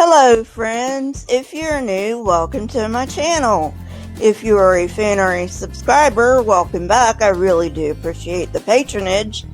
Hello friends, if you're new, welcome to my channel. If you are a fan or a subscriber, welcome back. I really do appreciate the patronage.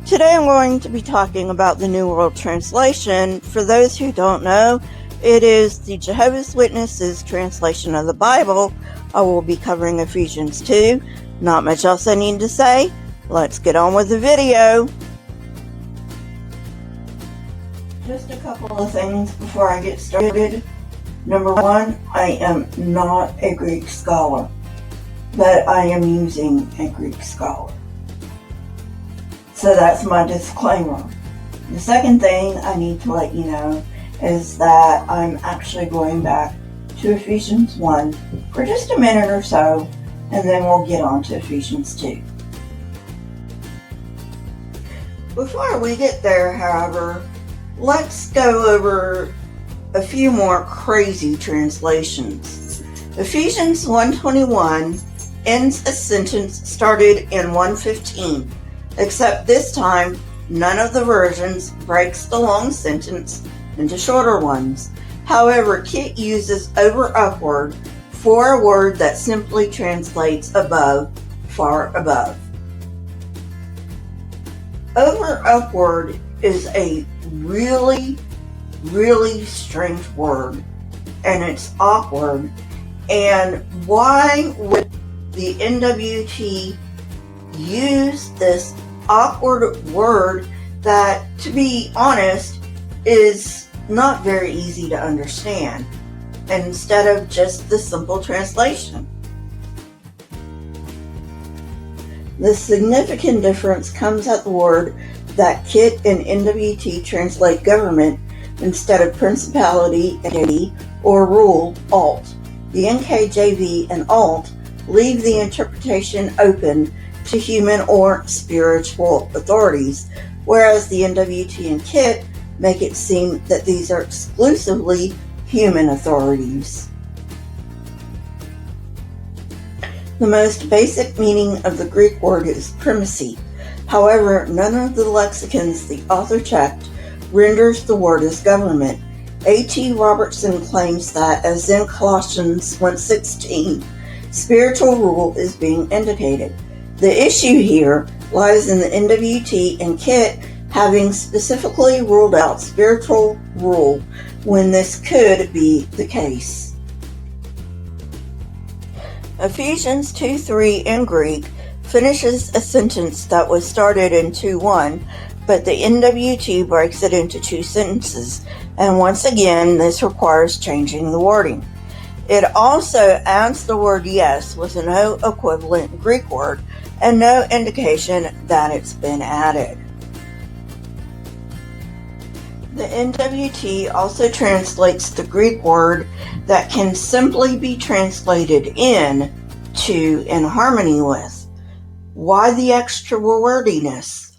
Today I'm going to be talking about the New World Translation. For those who don't know, it is the Jehovah's Witnesses translation of the Bible. I will be covering Ephesians 2. Not much else I need to say. Let's get on with the video. Just a couple of things before I get started. Number one, I am not a Greek scholar, but I am using a Greek scholar. So that's my disclaimer. The second thing I need to let you know is that I'm actually going back to Ephesians 1 for just a minute or so, and then we'll get on to Ephesians 2. Before we get there, however, let's go over a few more crazy translations. Ephesians 1:21 ends a sentence started in 1:15, except this time none of the versions breaks the long sentence into shorter ones. However, Kit uses over upward for a word that simply translates above, far above. Over upward is a really strange word, and it's awkward. And why would the NWT use this awkward word that, to be honest, is not very easy to understand, instead of just the simple translation? The significant difference comes at the word that Kit and NWT translate government instead of principality or rule, alt. The NKJV and alt leave the interpretation open to human or spiritual authorities, whereas the NWT and Kit make it seem that these are exclusively human authorities. The most basic meaning of the Greek word is primacy. However, none of the lexicons the author checked renders the word as government. A.T. Robertson claims that, as in Colossians 1:16, spiritual rule is being indicated. The issue here lies in the NWT and Kit having specifically ruled out spiritual rule when this could be the case. Ephesians 2:3 in Greek finishes a sentence that was started in 2:1, but the NWT breaks it into two sentences, and once again this requires changing the wording. It also adds the word yes with no equivalent Greek word and no indication that it's been added. The NWT also translates the Greek word that can simply be translated in, to, in harmony with. Why the extra wordiness?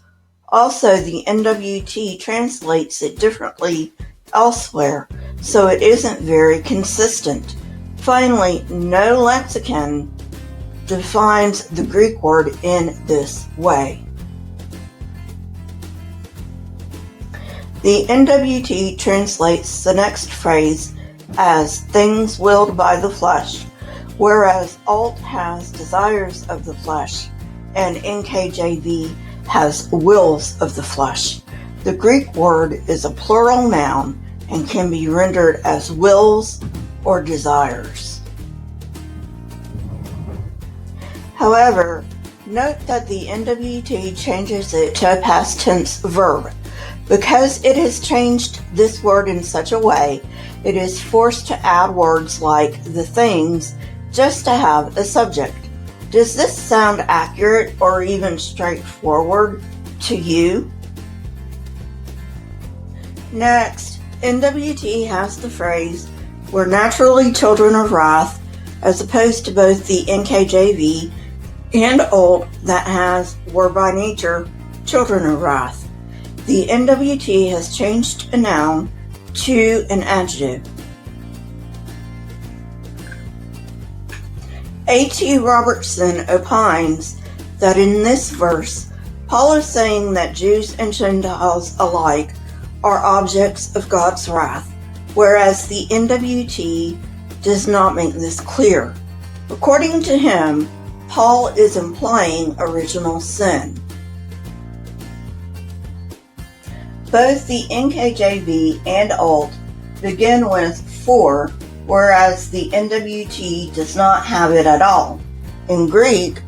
Also, the NWT translates it differently elsewhere, so it isn't very consistent. Finally, no lexicon defines the Greek word in this way. The NWT translates the next phrase as things willed by the flesh, whereas alt has desires of the flesh, and NKJV has wills of the flesh. The Greek word is a plural noun and can be rendered as wills or desires. However, note that the NWT changes it to a past tense verb. Because it has changed this word in such a way, it is forced to add words like the things just to have a subject. Does this sound accurate or even straightforward to you? Next, NWT has the phrase, "We're naturally children of wrath," as opposed to both the NKJV and alt that has, "We're by nature children of wrath." The NWT has changed a noun to an adjective. A.T. Robertson opines that in this verse, Paul is saying that Jews and Gentiles alike are objects of God's wrath, whereas the NWT does not make this clear. According to him, Paul is implying original sin. Both the NKJV and ALT begin with for, whereas the NWT does not have it at all. In Greek,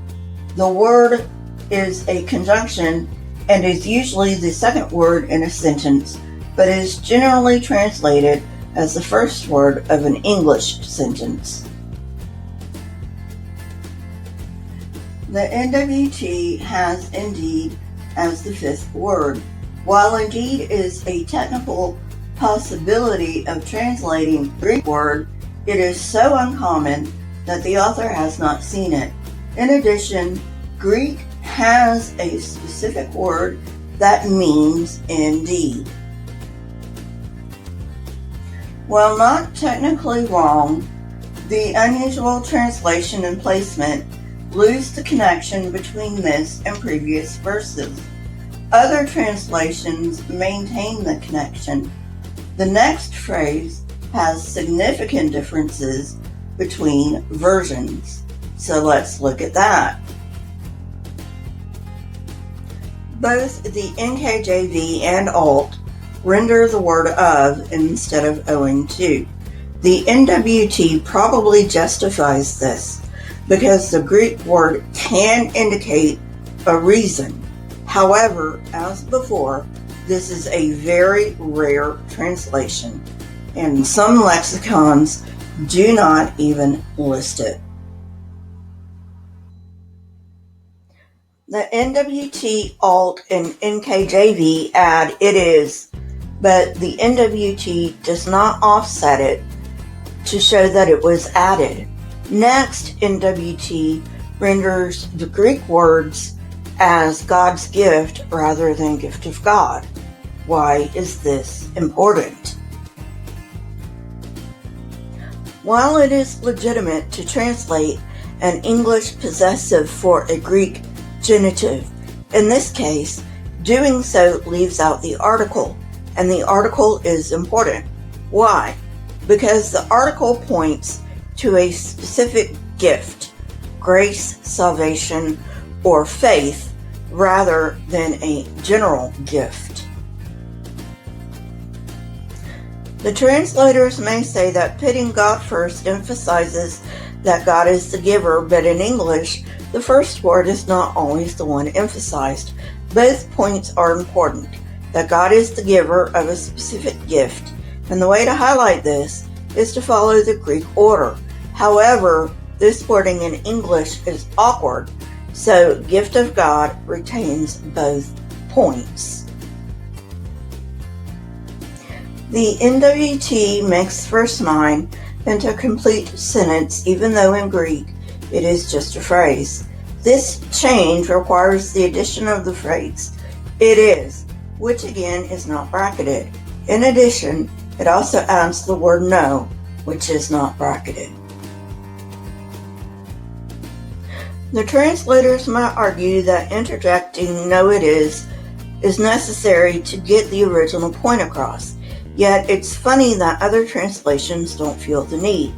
the word is a conjunction and is usually the second word in a sentence, but is generally translated as the first word of an English sentence. The NWT has indeed as the fifth word. While indeed is a technical possibility of translating the Greek word, it is so uncommon that the author has not seen it. In addition, Greek has a specific word that means indeed. While not technically wrong, the unusual translation and placement lose the connection between this and previous verses. Other translations maintain the connection. The next phrase has significant differences between versions. So let's look at that. Both the NKJV and ALT render the word of instead of owing to. The NWT probably justifies this because the Greek word can indicate a reason. However, as before, this is a very rare translation, and some lexicons do not even list it. The NWT, ALT, and NKJV add it is, but the NWT does not offset it to show that it was added. Next, NWT renders the Greek words as God's gift rather than gift of God. Why is this important? While it is legitimate to translate an English possessive for a Greek genitive, in this case, doing so leaves out the article, and the article is important. Why? Because the article points to a specific gift, grace, salvation, or faith, rather than a general gift. The translators may say that putting God first emphasizes that God is the giver, but in English, the first word is not always the one emphasized. Both points are important, that God is the giver of a specific gift, and the way to highlight this is to follow the Greek order. However, this wording in English is awkward, so gift of God retains both points. The NWT makes verse 9 into a complete sentence, even though in Greek it is just a phrase. This change requires the addition of the phrase, it is, which again is not bracketed. In addition, it also adds the word no, which is not bracketed. The translators might argue that interjecting no it is necessary to get the original point across. Yet it's funny that other translations don't feel the need.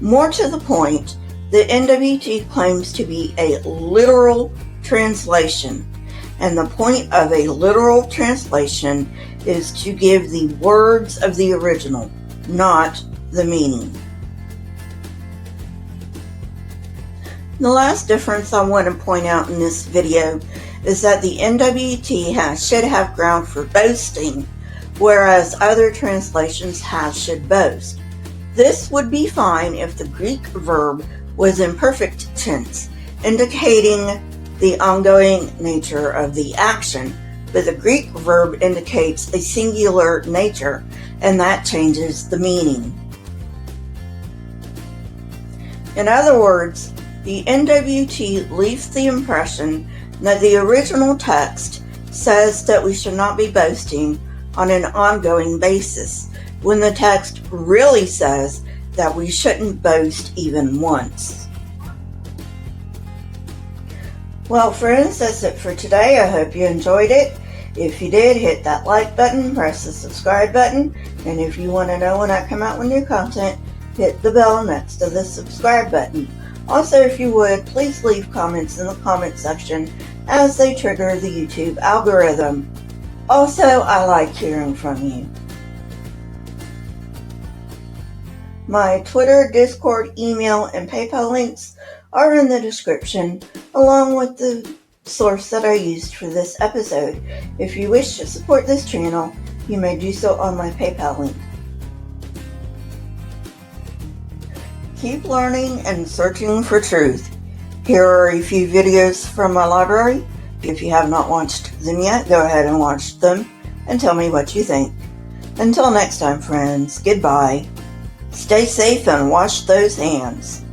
More to the point, the NWT claims to be a literal translation, and the point of a literal translation is to give the words of the original, not the meaning. The last difference I want to point out in this video is that the NWT should have ground for boasting, whereas other translations should boast. This would be fine if the Greek verb was in perfect tense, indicating the ongoing nature of the action, but the Greek verb indicates a singular nature, and that changes the meaning. In other words, the NWT leaves the impression that the original text says that we should not be boasting on an ongoing basis, when the text really says that we shouldn't boast even once. Well, friends, that's it for today. I hope you enjoyed it. If you did, hit that like button, press the subscribe button, And if you want to know when I come out with new content, hit the bell next to the subscribe button. Also, if you would, please leave comments in the comment section as they trigger the YouTube algorithm. Also, I like hearing from you. My Twitter, Discord, email, and PayPal links are in the description, along with the source that I used for this episode. If you wish to support this channel, you may do so on my PayPal link. Keep learning and searching for truth. Here are a few videos from my library. If you have not watched them yet, go ahead and watch them and tell me what you think. Until next time, friends, goodbye. Stay safe and wash those hands.